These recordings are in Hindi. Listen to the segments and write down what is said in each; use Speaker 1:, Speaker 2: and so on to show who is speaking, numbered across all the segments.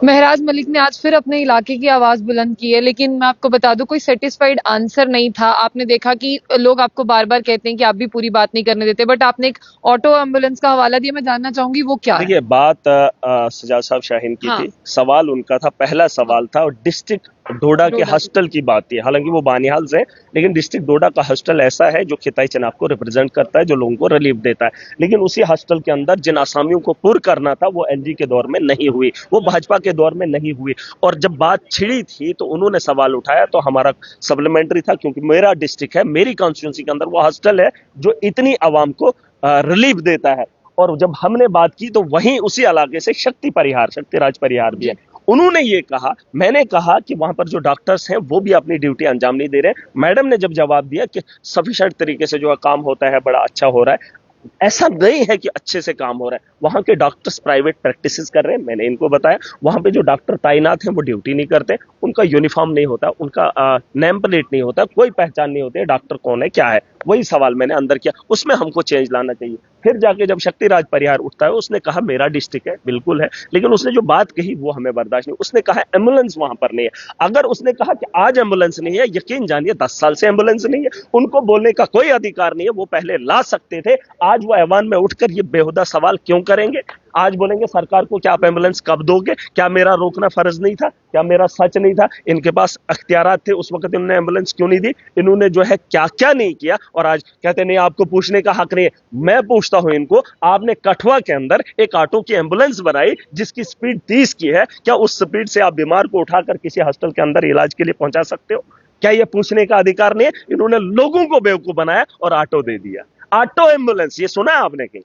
Speaker 1: महराज मलिक ने आज फिर अपने इलाके की आवाज बुलंद की है, लेकिन मैं आपको बता दूं कोई सेटिस्फाइड आंसर नहीं था। आपने देखा कि लोग आपको बार बार कहते हैं कि आप भी पूरी बात नहीं करने देते, बट आपने एक ऑटो एम्बुलेंस का हवाला दिया। मैं जानना चाहूंगी वो क्या है।
Speaker 2: देखिए, बात सजाद साहब शाहीन की
Speaker 1: हाँ,
Speaker 2: थी। सवाल उनका था, पहला
Speaker 1: हाँ,
Speaker 2: सवाल था, और डिस्ट्रिक्ट डोडा के
Speaker 1: डोडा की।
Speaker 2: हॉस्टल की बात थी। हालांकि वो बानिहाल से, लेकिन डिस्ट्रिक्ट डोडा का हॉस्टल ऐसा है जो खिताई चनाब को रिप्रेजेंट करता है, जो लोगों को रिलीफ देता है। लेकिन उसी हॉस्टल के अंदर जिन आसामियों को पुर करना था, वो एलजी के दौर में नहीं हुई, वो भाजपा के दौर में नहीं हुई। और जब बात छिड़ी थी तो उन्होंने सवाल उठाया, तो हमारा सप्लीमेंट्री था, क्योंकि मेरा डिस्ट्रिक्ट है, मेरी कॉन्स्टिट्यूंसी के अंदर वो हॉस्टल है जो इतनी आवाम को रिलीफ देता है। और जब हमने बात की तो वहीं उसी इलाके से शक्तिराज परिहार भी है।
Speaker 1: जी।
Speaker 2: उन्होंने ये कहा, मैंने कहा कि वहां पर जो डॉक्टर्स हैं वो भी अपनी ड्यूटी अंजाम नहीं दे रहे। मैडम ने जब जवाब दिया कि सफिशिएंट तरीके से जो काम होता है, बड़ा अच्छा हो रहा है, ऐसा नहीं है कि अच्छे से काम हो रहा है। वहां के डॉक्टर्स प्राइवेट प्रैक्टिसेस कर रहे हैं, मैंने इनको बताया। वहां पे जो डॉक्टर तैनात हैं वो ड्यूटी नहीं करते, उनका यूनिफॉर्म नहीं होता, उनका नेम प्लेट नहीं होता, कोई पहचान नहीं होती है डॉक्टर कौन है क्या है। वही सवाल मैंने अंदर किया, उसमें हमको चेंज लाना चाहिए। फिर जाके जब शक्तिराज परिहार उठता है, उसने कहा मेरा डिस्ट्रिक्ट है, बिल्कुल है, लेकिन उसने जो बात कही वो हमें बर्दाश्त नहीं। उसने कहा एम्बुलेंस वहां पर नहीं है। अगर उसने कहा कि आज एम्बुलेंस नहीं है, यकीन जानिए 10 साल से एम्बुलेंस नहीं है। उनको बोलने का कोई अधिकार नहीं है, वो पहले ला सकते थे। आज वो ऐवान में उठकर ये बेहुदा सवाल क्यों करेंगे? आज बोलेंगे सरकार को क्या आप एम्बुलेंस कब दोगे? क्या मेरा रोकना फर्ज नहीं था? क्या मेरा सच नहीं था? इनके पास अख्तियारात थे, उस वक्त इन्होंने एम्बुलेंस क्यों नहीं दी? इन्होंने जो है क्या क्या नहीं किया, और आज कहते नहीं आपको पूछने का हक नहीं है। मैं पूछता हूं इनको, आपने कठुआ के अंदर एक ऑटो की एम्बुलेंस बनाई जिसकी स्पीड 30 की है, क्या उस स्पीड से आप बीमार को उठाकर किसी हॉस्टल के अंदर इलाज के लिए पहुंचा सकते हो? क्या ये पूछने का अधिकार नहीं है? इन्होंने लोगों को बेवकूफ बनाया और ऑटो दे दिया। ऑटो एम्बुलेंस, ये सुना है आपने कहीं?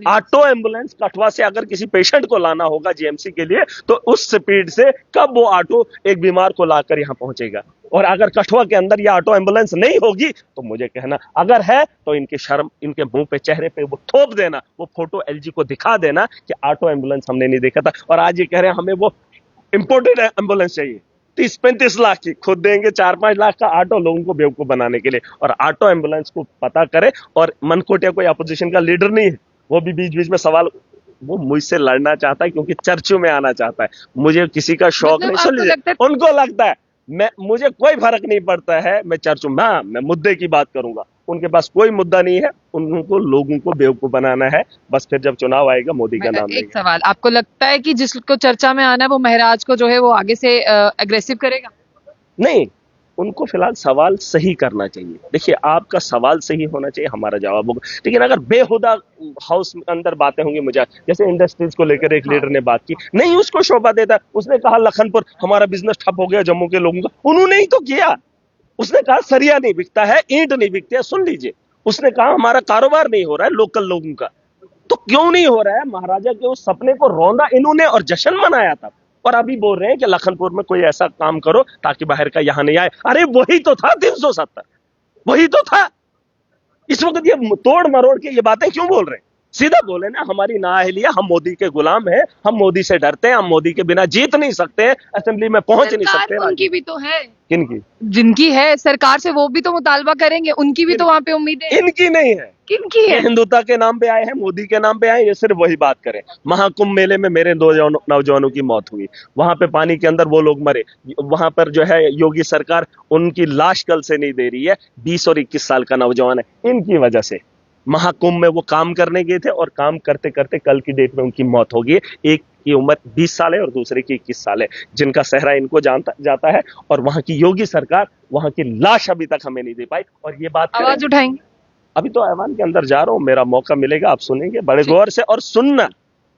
Speaker 2: ऑटो एम्बुलेंस कठुआ से अगर किसी पेशेंट को लाना होगा जीएमसी के लिए, तो उस स्पीड से कब वो ऑटो एक बीमार को लाकर यहां पहुंचेगा? और अगर कठुआ के अंदर ये ऑटो एम्बुलेंस नहीं होगी तो मुझे कहना, अगर है तो इनकी शर्म इनके मुंह पे, चेहरे पे वो थोप देना, वो फोटो एलजी को दिखा देना कि ऑटो एम्बुलेंस हमने नहीं देखा था। और आज ये कह रहे हैं हमें वो इंपोर्टेड एम्बुलेंस चाहिए 30-35 लाख की, खुद देंगे 4-5 लाख का ऑटो लोगों को बेवकूफ बनाने के लिए। और ऑटो एम्बुलेंस को पता करे। और मनकोटिया कोई अपोजिशन का लीडर नहीं है, वो भी बीच बीच में सवाल, वो मुझसे लड़ना चाहता है क्योंकि चर्चों में आना चाहता है। मुझे किसी का शौक
Speaker 1: मतलब
Speaker 2: नहीं। सुन
Speaker 1: आपको
Speaker 2: लीजिए,
Speaker 1: लगता है।
Speaker 2: उनको लगता है मुझे कोई फर्क नहीं पड़ता है, मैं चर्चों में, हाँ, मैं मुद्दे की बात करूंगा। उनके पास कोई मुद्दा नहीं है, उनको लोगों को बेवकूफ बनाना है। बस फिर जब चुनाव आएगा मोदी का नाम
Speaker 1: एक
Speaker 2: लेंगे।
Speaker 1: सवाल, आपको लगता है कि जिसको चर्चा में आना है वो महराज को जो है वो आगे से अग्रेसिव करेगा?
Speaker 2: नहीं, उनको फिलहाल सवाल सही करना चाहिए। देखिए, आपका सवाल सही होना चाहिए, हमारा जवाब होगा। लेकिन अगर बेहुदा हाउस अंदर बातें होंगी, मुझे जैसे इंडस्ट्रीज को लेकर एक
Speaker 1: हाँ।
Speaker 2: लीडर ने बात की, नहीं उसको शोभा देता। उसने कहा लखनपुर हमारा बिजनेस ठप हो गया जम्मू के लोगों का, उन्होंने ही तो किया। उसने कहा सरिया नहीं बिकता है, ईंट नहीं बिकती है, सुन लीजिए। उसने कहा हमारा कारोबार नहीं हो रहा है लोकल लोगों का। तो क्यों नहीं हो रहा है? महाराजा के उस सपने को रौंदा इन्होंने और जश्न मनाया था। और अभी बोल रहे हैं कि लखनपुर में कोई ऐसा काम करो ताकि बाहर का यहां नहीं आए। अरे वही तो था 370, वही तो था। इस वक्त ये तोड़ मरोड़ के ये बातें क्यों बोल रहे हैं? सीधा बोले ना, हमारी नाअहलिया, हम मोदी के गुलाम हैं, हम मोदी से डरते हैं, हम मोदी के बिना जीत नहीं सकते हैं, असेंबली में पहुंच नहीं
Speaker 1: सरकार
Speaker 2: सकते।
Speaker 1: उनकी भी तो है।
Speaker 2: किनकी?
Speaker 1: जिनकी है सरकार से वो भी तो मुतालबा करेंगे, उनकी भी तो वहां पे उम्मीदें हैं।
Speaker 2: इनकी नहीं है।
Speaker 1: किनकी
Speaker 2: ये
Speaker 1: है?
Speaker 2: हिंदुत्व के नाम पे आए हैं, मोदी के नाम पे आए, ये सिर्फ वही बात करें। महाकुंभ मेले में मेरे 2 नौजवानों की मौत हुई, वहां पे पानी के अंदर वो लोग मरे। वहां पर जो है योगी सरकार उनकी लाश कल से नहीं दे रही है। 20 और 21 साल का नौजवान है, इनकी वजह से। महाकुंभ में वो काम करने गए थे और काम करते करते कल की डेट में उनकी मौत हो गई। एक की उम्र 20 साल है और दूसरे की 21 साल है, जिनका सेहरा इनको जानता जाता है। और वहां की योगी सरकार वहां की लाश अभी तक हमें नहीं दे पाई। और ये बात करें,
Speaker 1: आवाज उठाएंगे।
Speaker 2: अभी तो ऐवान के अंदर जा रहा हूं, मेरा मौका मिलेगा आप सुनेंगे बड़े गौर से। और सुनना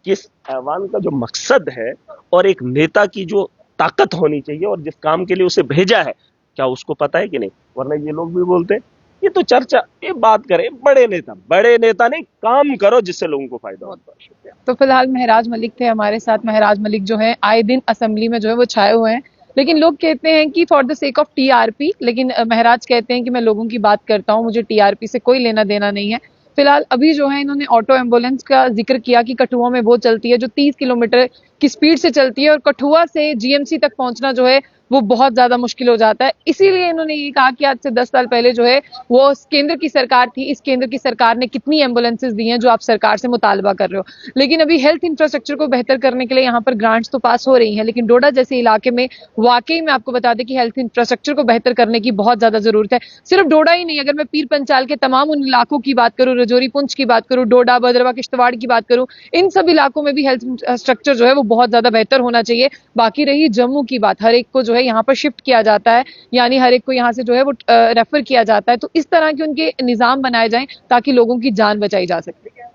Speaker 2: कि इस ऐवान का जो मकसद है और एक नेता की जो ताकत होनी चाहिए और जिस काम के लिए उसे भेजा है, क्या उसको पता है कि नहीं? वरना ये लोग भी बोलते हैं ये तो चर्चा, ये बात करें बड़े नेता नहीं, काम करो जिससे लोगों को फायदा हो। शुक्रिया।
Speaker 1: तो फिलहाल महराज मलिक थे हमारे साथ। महराज मलिक जो है आए दिन असेंबली में जो है वो छाए हुए हैं, लेकिन लोग कहते हैं कि for the sake of TRP, लेकिन महराज कहते हैं कि मैं लोगों की बात करता हूं, मुझे टीआरपी से कोई लेना देना नहीं है। फिलहाल अभी जो है इन्होंने ऑटो एम्बुलेंस का जिक्र किया कि कठुआ में वो चलती है जो 30 किलोमीटर की स्पीड से चलती है और कठुआ से जीएमसी तक पहुंचना जो है वो बहुत ज्यादा मुश्किल हो जाता है। इसीलिए इन्होंने ये कहा कि आज से 10 साल पहले जो है वो केंद्र की सरकार थी, इस केंद्र की सरकार ने कितनी एम्बुलेंसेज दी हैं जो आप सरकार से मुतालबा कर रहे हो। लेकिन अभी हेल्थ इंफ्रास्ट्रक्चर को बेहतर करने के लिए यहाँ पर ग्रांट्स तो पास हो रही हैं, लेकिन डोडा जैसे इलाके में वाकई में आपको बता दें कि हेल्थ इंफ्रास्ट्रक्चर को बेहतर करने की बहुत ज्यादा जरूरत है। सिर्फ डोडा ही नहीं, अगर मैं पीर पंचाल के तमाम उन इलाकों की बात करूं, रजौरी पुंछ की बात करूं, डोडा भद्रवा किश्तवाड़ की बात करूं, इन सब इलाकों में भी हेल्थ इंफ्रास्ट्रक्चर जो है वो बहुत ज्यादा बेहतर होना चाहिए। बाकी रही जम्मू की बात, हर एक को जो है यहाँ पर शिफ्ट किया जाता है, यानी हर एक को यहाँ से जो है वो रेफर किया जाता है। तो इस तरह के उनके निजाम बनाए जाएं ताकि लोगों की जान बचाई जा सके।